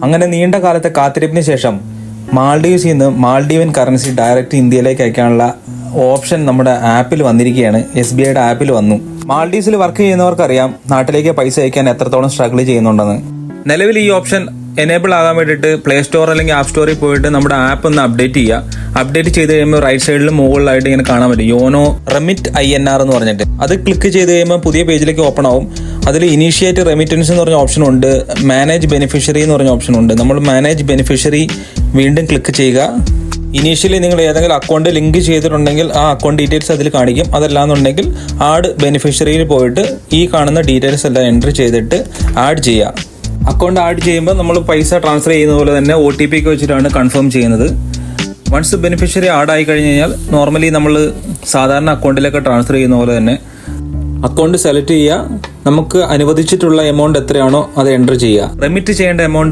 അങ്ങനെ നീണ്ട കാലത്തെ കാത്തിരിപ്പിന് ശേഷം മാൽഡീവ്സിൽ നിന്ന് മാൽഡീവൻ കറൻസി ഡയറക്റ്റ് ഇന്ത്യയിലേക്ക് അയക്കാനുള്ള ഓപ്ഷൻ നമ്മുടെ ആപ്പിൽ വന്നിരിക്കുകയാണ്. SBIയുടെ ആപ്പിൽ വന്നു. മാൽഡീവ്സിൽ വർക്ക് ചെയ്യുന്നവർക്കറിയാം നാട്ടിലേക്ക് പൈസ അയക്കാൻ എത്രത്തോളം സ്ട്രഗിൾ ചെയ്യുന്നുണ്ടെന്ന്. നിലവിൽ ഈ ഓപ്ഷൻ എനേബിൾ ആകാൻ വേണ്ടിയിട്ട് പ്ലേ സ്റ്റോർ അല്ലെങ്കിൽ ആപ്പ് സ്റ്റോറിൽ പോയിട്ട് നമ്മുടെ ആപ്പ് ഒന്ന് അപ്ഡേറ്റ് ചെയ്യുക. അപ്ഡേറ്റ് ചെയ്ത് കഴിയുമ്പോൾ റൈറ്റ് സൈഡിൽ മുകളിലായിട്ട് ഇങ്ങനെ കാണാൻ പറ്റും യോനോ റെമിറ്റ് INR എന്ന് പറഞ്ഞിട്ട്. അത് ക്ലിക്ക് ചെയ്ത് കഴിയുമ്പോൾ പുതിയ പേജിലേക്ക് ഓപ്പൺ ആവും. അതിൽ ഇനീഷ്യേറ്റ് റെമിറ്റൻസ് എന്ന് പറഞ്ഞ ഓപ്ഷൻ ഉണ്ട്, മാനേജ് ബെനിഫിഷ്യറി എന്ന് പറഞ്ഞ ഓപ്ഷൻ ഉണ്ട്. നമ്മൾ മാനേജ് ബെനിഫിഷ്യറി വീണ്ടും ക്ലിക്ക് ചെയ്യുക. ഇനീഷ്യലി നിങ്ങൾ ഏതെങ്കിലും അക്കൗണ്ട് ലിങ്ക് ചെയ്തിട്ടുണ്ടെങ്കിൽ ആ അക്കൗണ്ട് ഡീറ്റെയിൽസ് അതിൽ കാണിക്കും. അതല്ലാന്നുണ്ടെങ്കിൽ ആഡ് ബെനിഫിഷ്യറിയിൽ പോയിട്ട് ഈ കാണുന്ന ഡീറ്റെയിൽസ് എല്ലാം എൻട്രി ചെയ്തിട്ട് ആഡ് ചെയ്യുക. അക്കൗണ്ട് ആഡ് ചെയ്യുമ്പോൾ നമ്മൾ പൈസ ട്രാൻസ്ഫർ ചെയ്യുന്ന പോലെ തന്നെ OTP ഒക്കെ വെച്ചിട്ടാണ് കൺഫേം ചെയ്യുന്നത്. വൺസ് ബെനിഫിഷ്യറി ആഡ് ആയി കഴിഞ്ഞ് കഴിഞ്ഞാൽ നോർമലി നമ്മൾ സാധാരണ അക്കൗണ്ടിലേക്ക് ട്രാൻസ്ഫർ ചെയ്യുന്ന പോലെ തന്നെ അക്കൗണ്ട് സെലക്ട് ചെയ്യുക. നമുക്ക് അനുവദിച്ചിട്ടുള്ള എമൗണ്ട് എത്രയാണോ അത് എൻ്റർ ചെയ്യുക. റെമിറ്റ് ചെയ്യേണ്ട എമൗണ്ട്